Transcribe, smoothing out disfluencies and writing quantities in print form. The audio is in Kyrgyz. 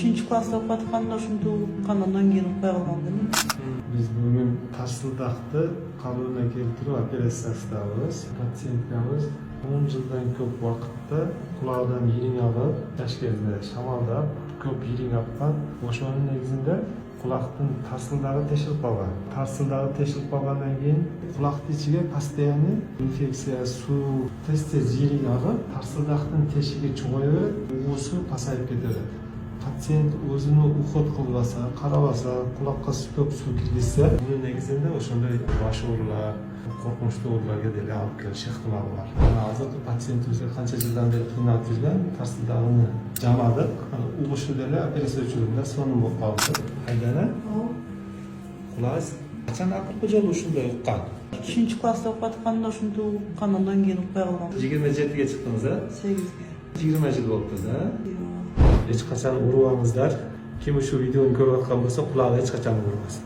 3 klassda o'qib atqanda ошентип уккандан кийин укпай калган дейм. Biz bugün tarsıldaқты қалуына келтіру операциясындабыз. Пациенткамыз 10 жылдан көп уақытта құлағынан ириң алып, ташкентте шамалдап, көп ириң апқан. Ошонун негизинде құлақтың тарсылдагы тешилип калган. Тарсылдагы тешилип калгандан кийин құлактын ичиге постоянно инфекция, суу, тез-тез ириң агып, тарсылдактын тешиги чоңое берет, уусу пасайып кете берет. Пациент өзүнө уход кылбаса, карабаса, кулакка көп суу киргизсе, мунун негизинде ошондой баш оорулар, коркунучтуу ооруларга деле алып келиши ыктымалы бар. Азыркы пациентибизге канча жылдан бери кыйналып жүргөн тарсылдагыны жамадык, угушу деле операция учурунда сонун болуп калды. Айдана, кулагыңыз качан акыркы жолу ушундай уккан? 3 класста o'qib atqanda ошентип уккандан кийин укпай калган. 27ге чыктыңыз, а? 8ге. 20 жыл болуптур, да? Эч качан урубаңыздар. Ким ушу видеону көрүп аткан болсо, кулагы эч качан урубасын.